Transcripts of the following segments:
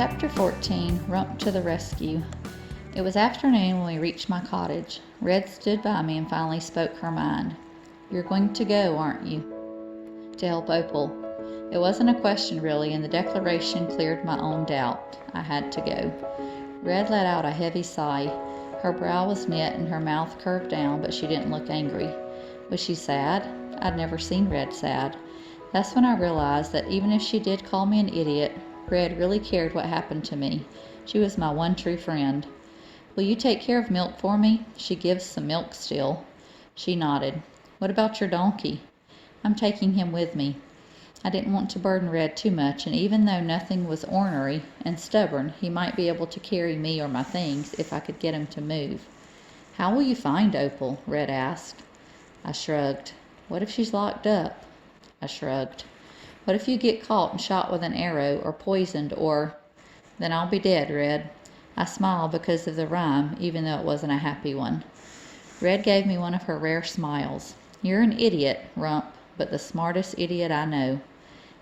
Chapter 14, Rump to the Rescue. It was afternoon when we reached my cottage. Red stood by me and finally spoke her mind. "You're going to go, aren't you?" "To help Opal." It wasn't a question really, and the declaration cleared my own doubt. I had to go. Red let out a heavy sigh. Her brow was knit and her mouth curved down, but she didn't look angry. Was she sad? I'd never seen Red sad. That's when I realized that even if she did call me an idiot, Red really cared what happened to me. She was my one true friend. "Will you take care of Milk for me? She gives some milk still." She nodded. "What about your donkey?" "I'm taking him with me." I didn't want to burden Red too much, and even though nothing was ornery and stubborn, he might be able to carry me or my things if I could get him to move. "How will you find Opal?" Red asked. I shrugged. "What if she's locked up?" I shrugged. "What if you get caught and shot with an arrow, or poisoned, or—" "Then I'll be dead, Red." I smiled because of the rhyme, even though it wasn't a happy one. Red gave me one of her rare smiles. "You're an idiot, Rump, but the smartest idiot I know."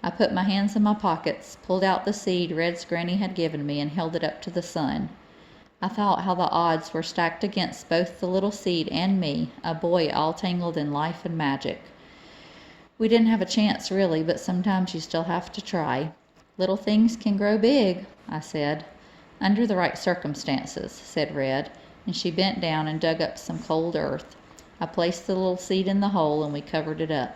I put my hands in my pockets, pulled out the seed Red's granny had given me, and held it up to the sun. I thought how the odds were stacked against both the little seed and me, a boy all tangled in life and magic. We didn't have a chance really, but sometimes you still have to try. "Little things can grow big," I said. "Under the right circumstances," said Red, and she bent down and dug up some cold earth. I placed the little seed in the hole and we covered it up.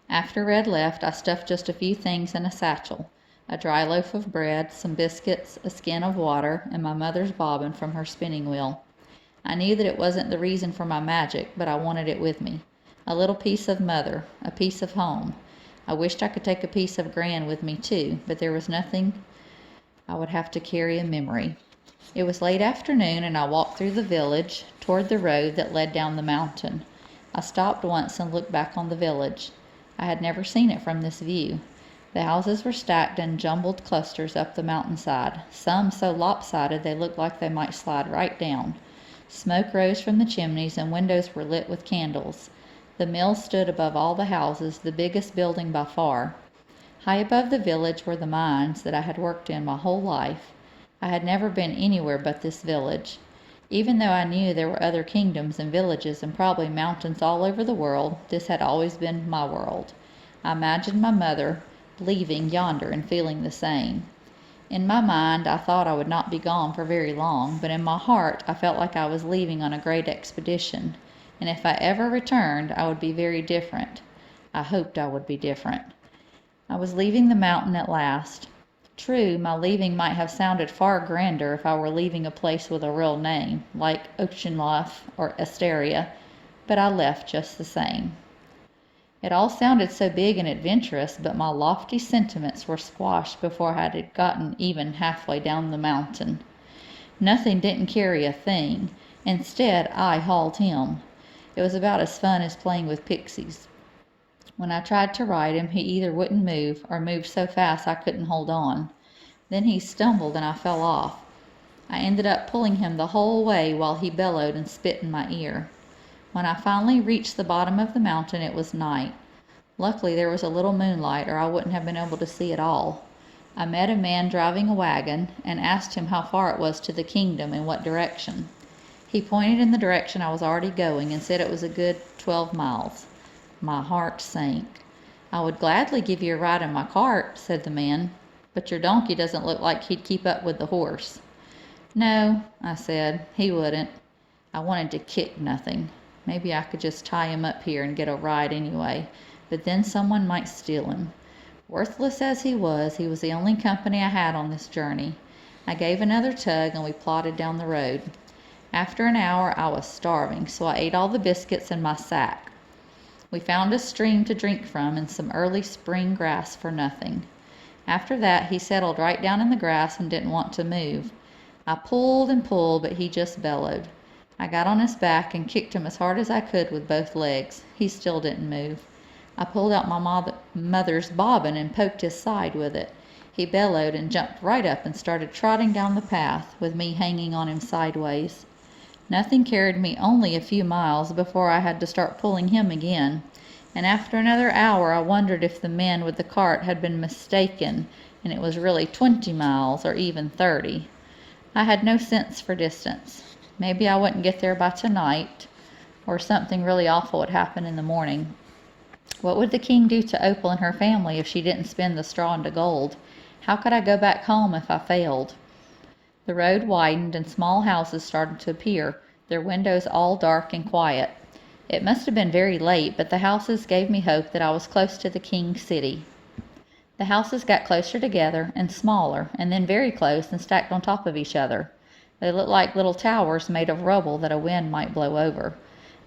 After Red left, I stuffed just a few things in a satchel: a dry loaf of bread, some biscuits, a skin of water, and my mother's bobbin from her spinning wheel. I knew that it wasn't the reason for my magic, but I wanted it with me. A little piece of Mother, a piece of home. I wished I could take a piece of Gran with me too, but there was nothing. I would have to carry a memory. It was late afternoon, and I walked through the village toward the road that led down the mountain. I stopped once and looked back on the village. I had never seen it from this view. The houses were stacked in jumbled clusters up the mountainside, some so lopsided they looked like they might slide right down. Smoke rose from the chimneys, and windows were lit with candles. The mill stood above all the houses, the biggest building by far. High above the village were the mines that I had worked in my whole life. I had never been anywhere but this village. Even though I knew there were other kingdoms and villages and probably mountains all over the world, this had always been my world. I imagined my mother leaving yonder and feeling the same. In my mind, I thought I would not be gone for very long, but in my heart, I felt like I was leaving on a great expedition. And if I ever returned, I would be very different. I hoped I would be different. I was leaving the mountain at last. True, my leaving might have sounded far grander if I were leaving a place with a real name, like Oceanloft or Asteria, but I left just the same. It all sounded so big and adventurous, but my lofty sentiments were squashed before I had gotten even halfway down the mountain. Nothing didn't carry a thing. Instead, I hauled him. It was about as fun as playing with pixies. When I tried to ride him, he either wouldn't move or moved so fast I couldn't hold on. Then he stumbled and I fell off. I ended up pulling him the whole way while he bellowed and spit in my ear. When I finally reached the bottom of the mountain, it was night. Luckily there was a little moonlight, or I wouldn't have been able to see at all. I met a man driving a wagon and asked him how far it was to the kingdom and what direction. He pointed in the direction I was already going and said it was a good 12 miles. My heart sank. "I would gladly give you a ride in my cart," said the man, "but your donkey doesn't look like he'd keep up with the horse." "No," I said, "he wouldn't." I wanted to kick nothing. Maybe I could just tie him up here and get a ride anyway, but then someone might steal him. Worthless as he was the only company I had on this journey. I gave another tug and we plodded down the road. After an hour I was starving, so I ate all the biscuits in my sack. We found a stream to drink from and some early spring grass for nothing. After that he settled right down in the grass and didn't want to move. I pulled and pulled, but he just bellowed. I got on his back and kicked him as hard as I could with both legs. He still didn't move. I pulled out my mother's bobbin and poked his side with it. He bellowed and jumped right up and started trotting down the path, with me hanging on him sideways. Nothing carried me only a few miles before I had to start pulling him again, and after another hour I wondered if the man with the cart had been mistaken and it was really 20 miles or even 30. I had no sense for distance. Maybe I wouldn't get there by tonight, or something really awful would happen in the morning. What would the king do to Opal and her family if she didn't spin the straw into gold? How could I go back home if I failed? The road widened and small houses started to appear, their windows all dark and quiet. It must have been very late, but the houses gave me hope that I was close to the king's city. The houses got closer together and smaller, and then very close and stacked on top of each other. They looked like little towers made of rubble that a wind might blow over.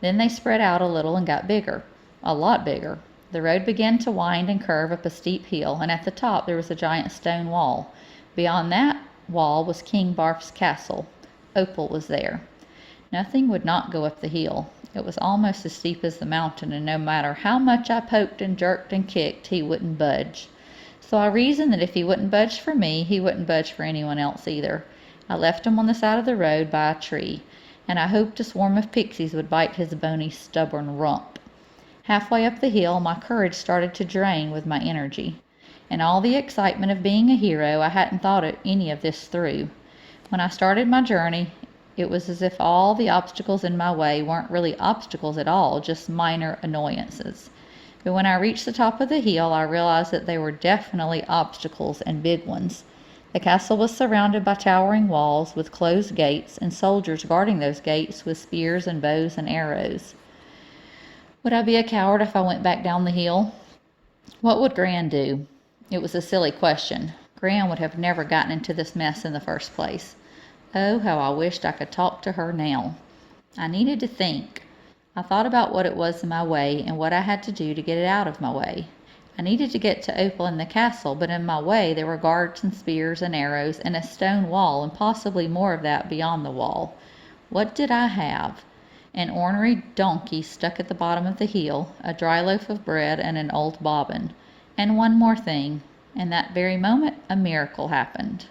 Then they spread out a little and got bigger, a lot bigger. The road began to wind and curve up a steep hill, and at the top there was a giant stone wall. Beyond that wall was King Barf's castle. Opal was there. Nothing would not go up the hill. It was almost as steep as the mountain, and no matter how much I poked and jerked and kicked, he wouldn't budge. So I reasoned that if he wouldn't budge for me, he wouldn't budge for anyone else either. I left him on the side of the road by a tree, and I hoped a swarm of pixies would bite his bony, stubborn rump. Halfway up the hill, my courage started to drain with my energy. In all the excitement of being a hero, I hadn't thought any of this through. When I started my journey, it was as if all the obstacles in my way weren't really obstacles at all, just minor annoyances. But when I reached the top of the hill, I realized that they were definitely obstacles, and big ones. The castle was surrounded by towering walls with closed gates, and soldiers guarding those gates with spears and bows and arrows. Would I be a coward if I went back down the hill? What would Gran do? It was a silly question. Gran would have never gotten into this mess in the first place. Oh, how I wished I could talk to her now. I needed to think. I thought about what it was in my way and what I had to do to get it out of my way. I needed to get to Opal and the castle, but in my way there were guards and spears and arrows and a stone wall and possibly more of that beyond the wall. What did I have? An ornery donkey stuck at the bottom of the hill, a dry loaf of bread, and an old bobbin. And one more thing. In that very moment, a miracle happened.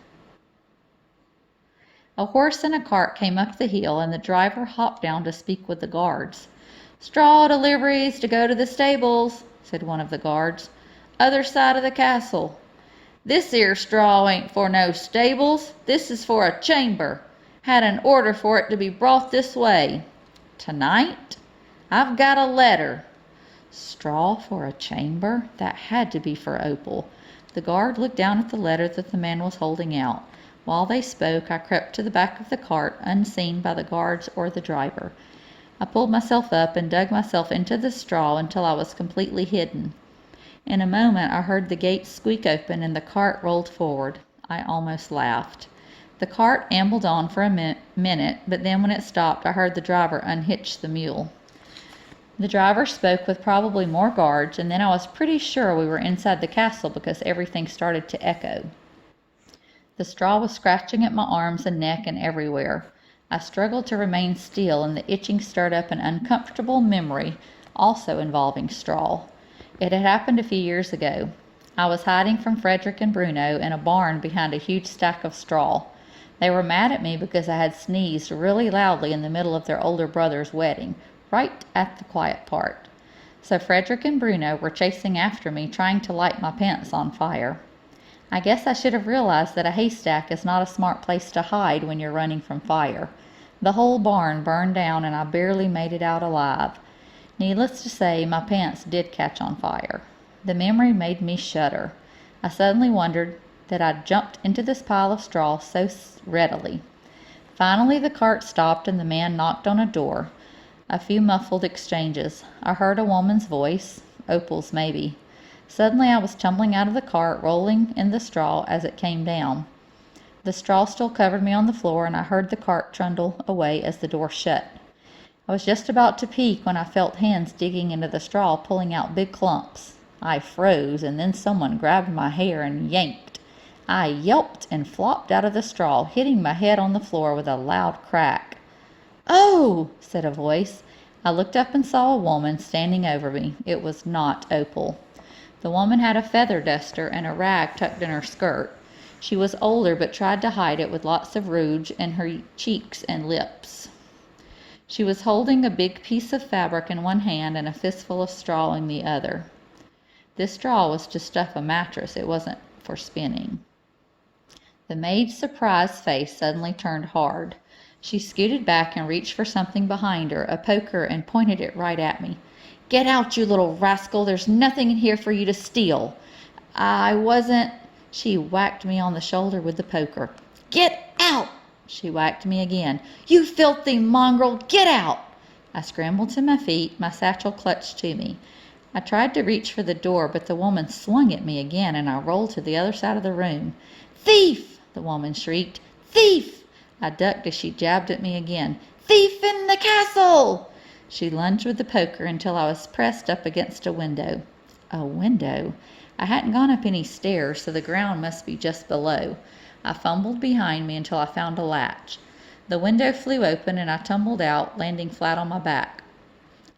A horse and a cart came up the hill, and the driver hopped down to speak with the guards. "Straw deliveries to go to the stables," said one of the guards. "Other side of the castle." "This 'ere straw ain't for no stables. This is for a chamber. Had an order for it to be brought this way." "Tonight?" "I've got a letter." Straw for a chamber? That had to be for Opal. The guard looked down at the letter that the man was holding out. While they spoke, I crept to the back of the cart, unseen by the guards or the driver. I pulled myself up and dug myself into the straw until I was completely hidden. In a moment I heard the gate squeak open and the cart rolled forward. I almost laughed. The cart ambled on for a minute, but then when it stopped I heard the driver unhitch the mule. The driver spoke with probably more guards, and then I was pretty sure we were inside the castle because everything started to echo. The straw was scratching at my arms and neck and everywhere. I struggled to remain still, and the itching stirred up an uncomfortable memory, also involving straw. It had happened a few years ago. I was hiding from Frederick and Bruno in a barn behind a huge stack of straw. They were mad at me because I had sneezed really loudly in the middle of their older brother's wedding, right at the quiet part. So Frederick and Bruno were chasing after me, trying to light my pants on fire. I guess I should have realized that a haystack is not a smart place to hide when you're running from fire. The whole barn burned down and I barely made it out alive. Needless to say, my pants did catch on fire. The memory made me shudder. I suddenly wondered that I'd jumped into this pile of straw so readily. Finally the cart stopped and the man knocked on a door. A few muffled exchanges. I heard a woman's voice, Opal's maybe. Suddenly I was tumbling out of the cart, rolling in the straw as it came down. The straw still covered me on the floor, and I heard the cart trundle away as the door shut. I was just about to peek when I felt hands digging into the straw, pulling out big clumps. I froze, and then someone grabbed my hair and yanked. I yelped and flopped out of the straw, hitting my head on the floor with a loud crack. "Oh!" said a voice. I looked up and saw a woman standing over me. It was not Opal. The woman had a feather duster and a rag tucked in her skirt. She was older but tried to hide it with lots of rouge in her cheeks and lips. She was holding a big piece of fabric in one hand and a fistful of straw in the other. This straw was to stuff a mattress. It wasn't for spinning. The maid's surprised face suddenly turned hard. She scooted back and reached for something behind her, a poker, and pointed it right at me. "Get out, you little rascal! There's nothing in here for you to steal." "I wasn't—" She whacked me on the shoulder with the poker. "Get out!" She whacked me again. "You filthy mongrel! Get out!" I scrambled to my feet, my satchel clutched to me. I tried to reach for the door, but the woman swung at me again, and I rolled to the other side of the room. "Thief!" the woman shrieked. "Thief!" I ducked as she jabbed at me again. "Thief in the castle!" She lunged with the poker until I was pressed up against a window. A window? I hadn't gone up any stairs, so the ground must be just below. I fumbled behind me until I found a latch. The window flew open and I tumbled out, landing flat on my back.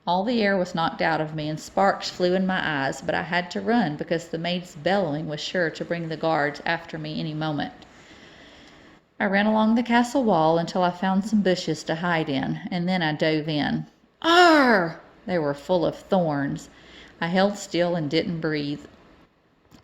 All the air was knocked out of me and sparks flew in my eyes, but I had to run because the maid's bellowing was sure to bring the guards after me any moment. I ran along the castle wall until I found some bushes to hide in, and then I dove in. Arr! They were full of thorns. I held still and didn't breathe.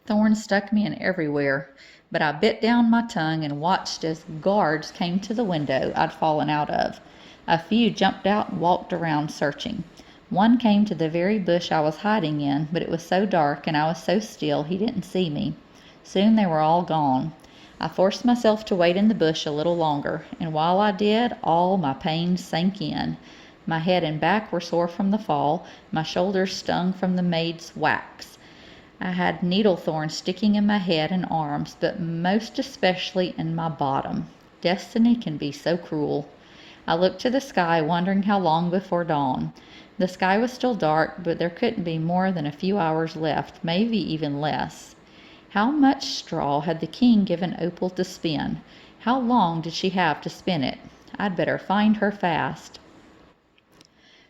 Thorns stuck me in everywhere, but I bit down my tongue and watched as guards came to the window I'd fallen out of. A few jumped out and walked around searching. One came to the very bush I was hiding in, but it was so dark and I was so still he didn't see me. Soon they were all gone. I forced myself to wait in the bush a little longer, and while I did, all my pain sank in. My head and back were sore from the fall, my shoulders stung from the maid's whacks. I had needle thorns sticking in my head and arms, but most especially in my bottom. Destiny can be so cruel. I looked to the sky, wondering how long before dawn. The sky was still dark, but there couldn't be more than a few hours left, maybe even less. How much straw had the king given Opal to spin? How long did she have to spin it? I'd better find her fast.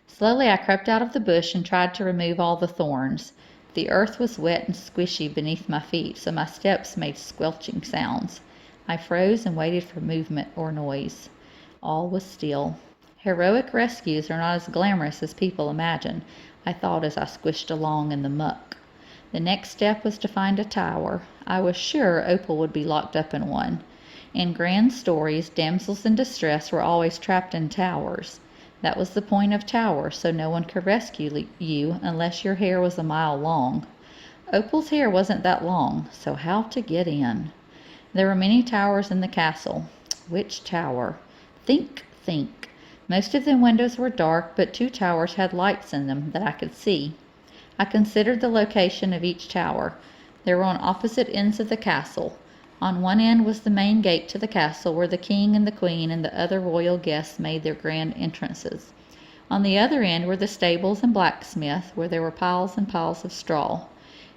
Slowly I crept out of the bush and tried to remove all the thorns. The earth was wet and squishy beneath my feet, so my steps made squelching sounds. I froze and waited for movement or noise. All was still. Heroic rescues are not as glamorous as people imagine, I thought as I squished along in the muck. The next step was to find a tower. I was sure Opal would be locked up in one. In grand stories, damsels in distress were always trapped in towers. That was the point of towers, so no one could rescue you unless your hair was a mile long. Opal's hair wasn't that long, so how to get in? There were many towers in the castle. Which tower? Think. Most of the windows were dark, but 2 towers had lights in them that I could see. I considered the location of each tower. They were on opposite ends of the castle. On one end was the main gate to the castle, where the king and the queen and the other royal guests made their grand entrances. On the other end were the stables and blacksmith, where there were piles and piles of straw.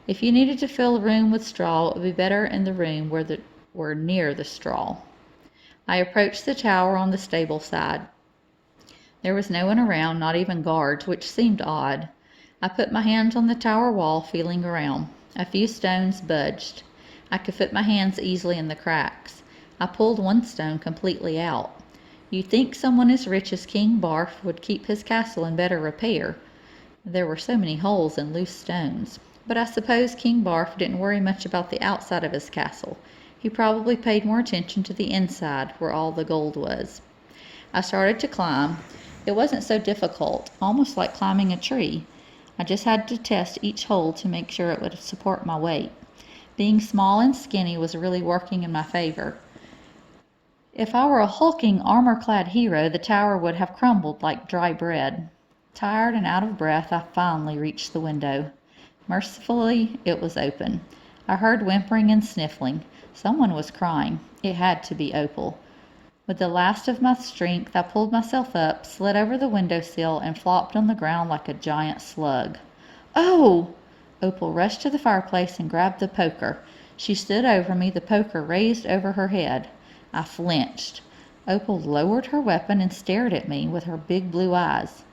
If you needed to fill a room with straw, it would be better in the room where near the straw. I approached the tower on the stable side. There was no one around, not even guards, which seemed odd. I put my hands on the tower wall, feeling around. A few stones budged. I could fit my hands easily in the cracks. I pulled one stone completely out. You'd think someone as rich as King Barf would keep his castle in better repair. There were so many holes and loose stones. But I suppose King Barf didn't worry much about the outside of his castle. He probably paid more attention to the inside, where all the gold was. I started to climb. It wasn't so difficult, almost like climbing a tree. I just had to test each hole to make sure it would support my weight. Being small and skinny was really working in my favor. If I were a hulking, armor-clad hero, the tower would have crumbled like dry bread. Tired and out of breath, I finally reached the window. Mercifully, it was open. I heard whimpering and sniffling. Someone was crying. It had to be Opal. With the last of my strength, I pulled myself up, slid over the windowsill, and flopped on the ground like a giant slug. "Oh!" Opal rushed to the fireplace and grabbed the poker. She stood over me, the poker raised over her head. I flinched. Opal lowered her weapon and stared at me with her big blue eyes.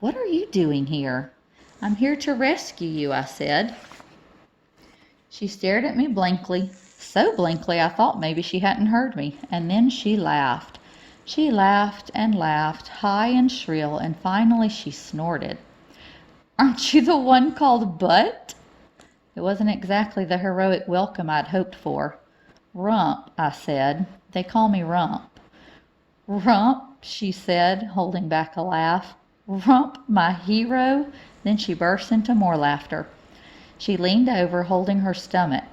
"What are you doing here?" "I'm here to rescue you," I said. She stared at me blankly, so blankly I thought maybe she hadn't heard me, and then she laughed. She laughed and laughed, high and shrill, and finally she snorted. "Aren't you the one called Butt?" It wasn't exactly the heroic welcome I'd hoped for. Rump, I said. They call me Rump. Rump, she said, holding back a laugh. Rump, my hero? Then she burst into more laughter. She leaned over, holding her stomach.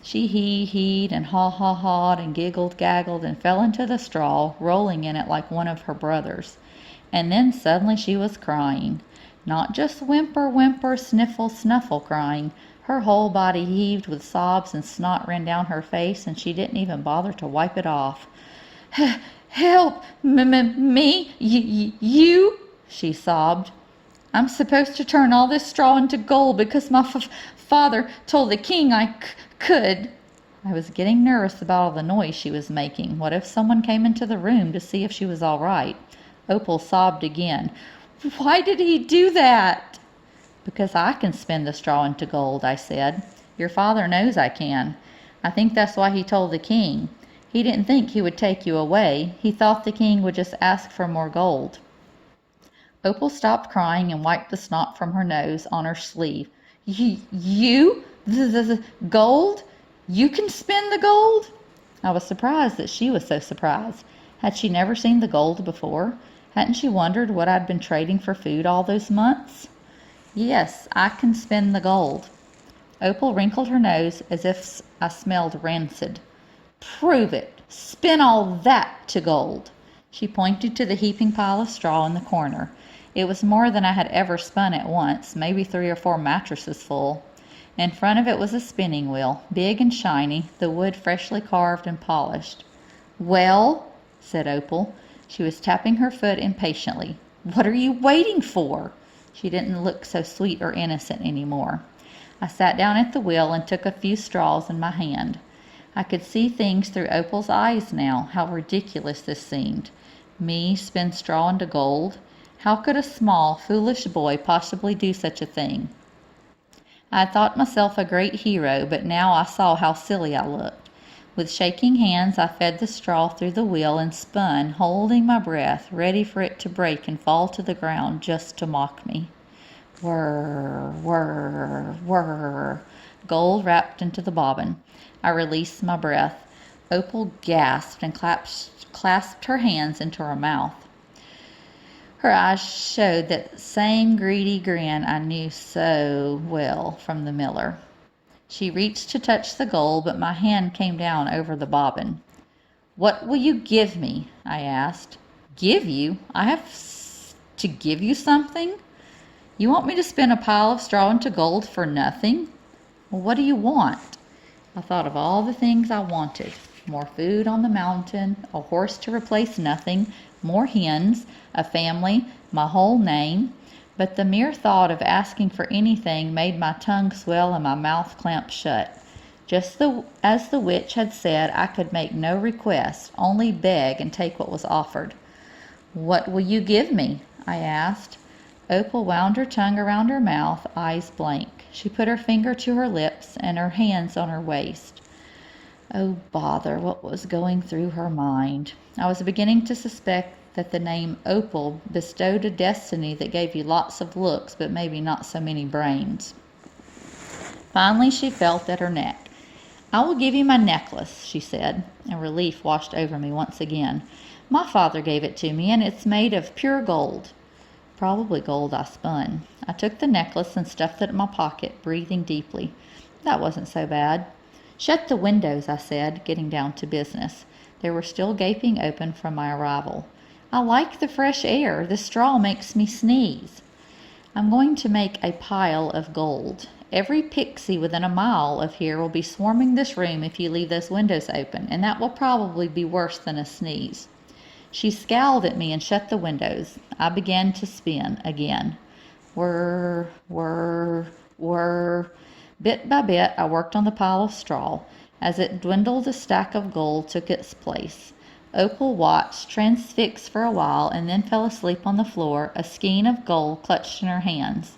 She heed and haw-hawed and giggled-gaggled and fell into the straw, rolling in it like one of her brothers. And then suddenly she was crying. Not just whimper, sniffle, snuffle crying. Her whole body heaved with sobs and snot ran down her face, and she didn't even bother to wipe it off. Help! Me? You? She sobbed. I'm supposed to turn all this straw into gold because my father told the king I could. I was getting nervous about all the noise she was making. What if someone came into the room to see if she was all right? Opal sobbed again. Why did he do that? Because I can spin the straw into gold, I said. Your father knows I can. I think that's why he told the king. He didn't think he would take you away. He thought the king would just ask for more gold. Opal stopped crying and wiped the snot from her nose on her sleeve. You? The gold? You can spin the gold? I was surprised that she was so surprised. Had she never seen the gold before? Hadn't she wondered what I'd been trading for food all those months? Yes, I can spin the gold. Opal wrinkled her nose as if I smelled rancid. Prove it. Spin all that to gold. She pointed to the heaping pile of straw in the corner. It was more than I had ever spun at once, maybe 3 or 4 mattresses full. In front of it was a spinning wheel, big and shiny, the wood freshly carved and polished. Well, said Opal. She was tapping her foot impatiently. What are you waiting for? She didn't look so sweet or innocent anymore. I sat down at the wheel and took a few straws in my hand. I could see things through Opal's eyes now, how ridiculous this seemed. Me spin straw into gold? How could a small, foolish boy possibly do such a thing? I had thought myself a great hero, but now I saw how silly I looked. With shaking hands, I fed the straw through the wheel and spun, holding my breath, ready for it to break and fall to the ground just to mock me. Whirr, whirr, whirr. Gold wrapped into the bobbin. I released my breath. Opal gasped and clasped her hands into her mouth. Her eyes showed that same greedy grin I knew so well from the miller. She reached to touch the gold, but my hand came down over the bobbin. What will you give me? I asked. Give you? I have to give you something? You want me to spin a pile of straw into gold for nothing? Well, what do you want? I thought of all the things I wanted. More food on the mountain, a horse to replace nothing, more hens, a family, my whole name. But the mere thought of asking for anything made my tongue swell and my mouth clamp shut. Just as the witch had said, I could make no request, only beg and take what was offered. What will you give me? I asked. Opal wound her tongue around her mouth, eyes blank. She put her finger to her lips and her hands on her waist. Oh, bother, what was going through her mind? I was beginning to suspect that the name Opal bestowed a destiny that gave you lots of looks, but maybe not so many brains. Finally, she felt at her neck. I will give you my necklace, she said, and relief washed over me once again. My father gave it to me, and it's made of pure gold. Probably gold I spun. I took the necklace and stuffed it in my pocket, breathing deeply. That wasn't so bad. Shut the windows, I said, getting down to business. They were still gaping open from my arrival. I like the fresh air. The straw makes me sneeze. I'm going to make a pile of gold. Every pixie within a mile of here will be swarming this room if you leave those windows open, and that will probably be worse than a sneeze. She scowled at me and shut the windows. I began to spin again. Whirr, whirr, whirr. Bit by bit, I worked on the pile of straw. As it dwindled, a stack of gold took its place. Opal watched, transfixed for a while, and then fell asleep on the floor, a skein of gold clutched in her hands.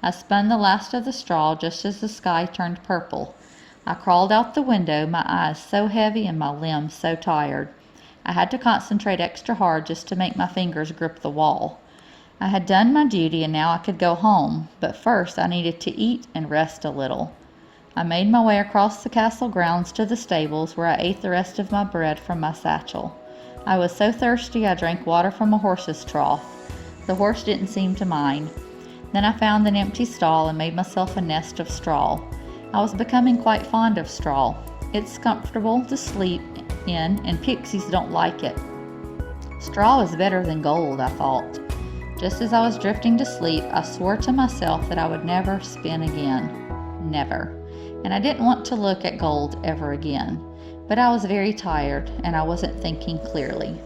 I spun the last of the straw just as the sky turned purple. I crawled out the window, my eyes so heavy and my limbs so tired. I had to concentrate extra hard just to make my fingers grip the wall. I had done my duty and now I could go home, but first I needed to eat and rest a little. I made my way across the castle grounds to the stables, where I ate the rest of my bread from my satchel. I was so thirsty I drank water from a horse's trough. The horse didn't seem to mind. Then I found an empty stall and made myself a nest of straw. I was becoming quite fond of straw. It's comfortable to sleep in, and pixies don't like it. Straw is better than gold, I thought. Just as I was drifting to sleep, I swore to myself that I would never spin again. Never. And I didn't want to look at gold ever again. But I was very tired, and I wasn't thinking clearly.